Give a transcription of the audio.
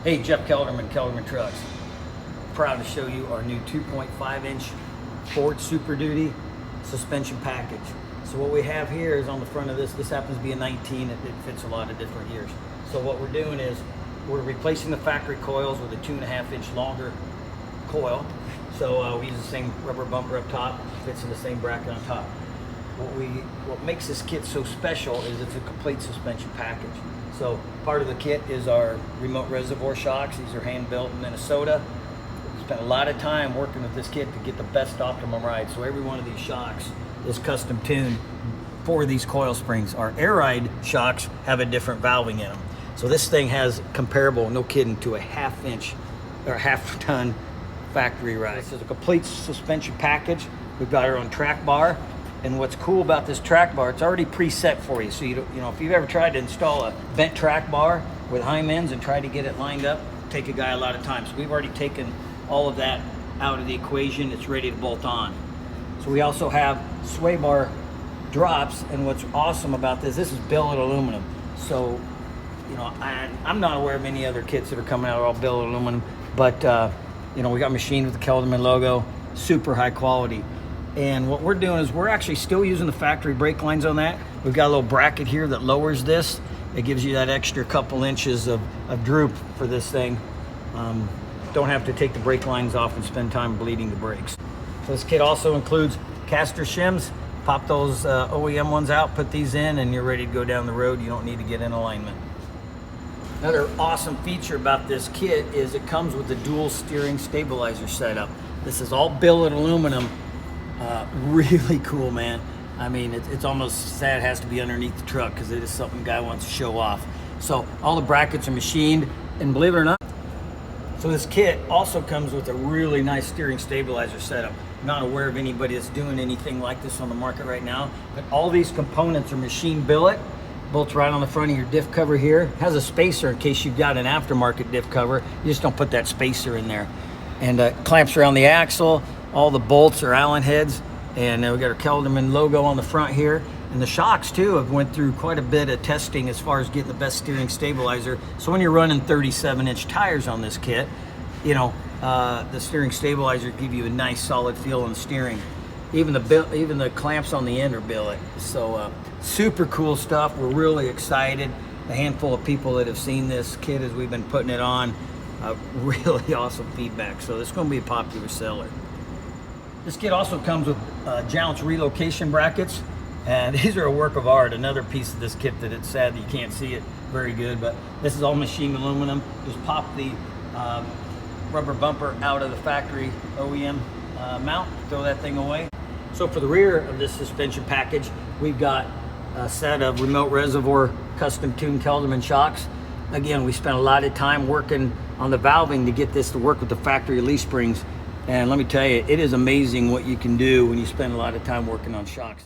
Hey, Jeff Kelderman, Kelderman Trucks. Proud to show you our new 2.5-inch Ford Super Duty suspension package. So what we have here is on the front of this happens to be a 19, it fits a lot of different years. So what we're doing is we're replacing the factory coils with a 2.5-inch longer coil. So we use the same rubber bumper up top, fits in the same bracket on top. What makes this kit so special is it's a complete suspension package. So part of the kit is our remote reservoir shocks. These are hand built in Minnesota. We spent a lot of time working with this kit to get the best optimum ride. So every one of these shocks is custom tuned for these coil springs. Our air ride shocks have a different valving in them. So this thing has comparable, no kidding, to a half-inch or half-ton factory ride. This is a complete suspension package. We've got our own track bar. And what's cool about this track bar, it's already preset for you. So you know, if you've ever tried to install a bent track bar with Hymens and try to get it lined up, take a guy a lot of time. So we've already taken all of that out of the equation. It's ready to bolt on. So we also have sway bar drops, and what's awesome about this is billet aluminum. So, you know, I'm not aware of any other kits that are coming out all billet aluminum, but you know, we got machined with the Kelderman logo, super high quality. And what we're doing is we're actually still using the factory brake lines on that. We've got a little bracket here that lowers this. It gives you that extra couple inches of droop for this thing. Don't have to take the brake lines off and spend time bleeding the brakes. So this kit also includes caster shims. Pop those OEM ones out, put these in, and you're ready to go down the road. You don't need to get in alignment. Another awesome feature about this kit is it comes with a dual steering stabilizer setup. This is all billet aluminum. Really cool, man. I mean, it's almost sad it has to be underneath the truck because it is something the guy wants to show off. So all the brackets are machined, and believe it or not, so this kit also comes with a really nice steering stabilizer setup. I'm not aware of anybody that's doing anything like this on the market right now, but all these components are machine billet, bolts right on the front of your diff cover here. It has a spacer in case you've got an aftermarket diff cover. You just don't put that spacer in there. And clamps around the axle. All the bolts are Allen heads, and we got our Kelderman logo on the front here. And the shocks too have went through quite a bit of testing as far as getting the best steering stabilizer. So when you're running 37-inch tires on this kit, you know, the steering stabilizer give you a nice solid feel on steering. Even the clamps on the end are billet. So super cool stuff. We're really excited. A handful of people that have seen this kit as we've been putting it on, really awesome feedback. So this is going to be a popular seller. This kit also comes with jounce relocation brackets, and these are a work of art. Another piece of this kit that it's sad that you can't see it very good, but this is all machined aluminum. Just pop the rubber bumper out of the factory OEM mount, throw that thing away. So for the rear of this suspension package, we've got a set of remote reservoir custom tuned Kelderman shocks. Again, we spent a lot of time working on the valving to get this to work with the factory leaf springs. And let me tell you, it is amazing what you can do when you spend a lot of time working on shocks.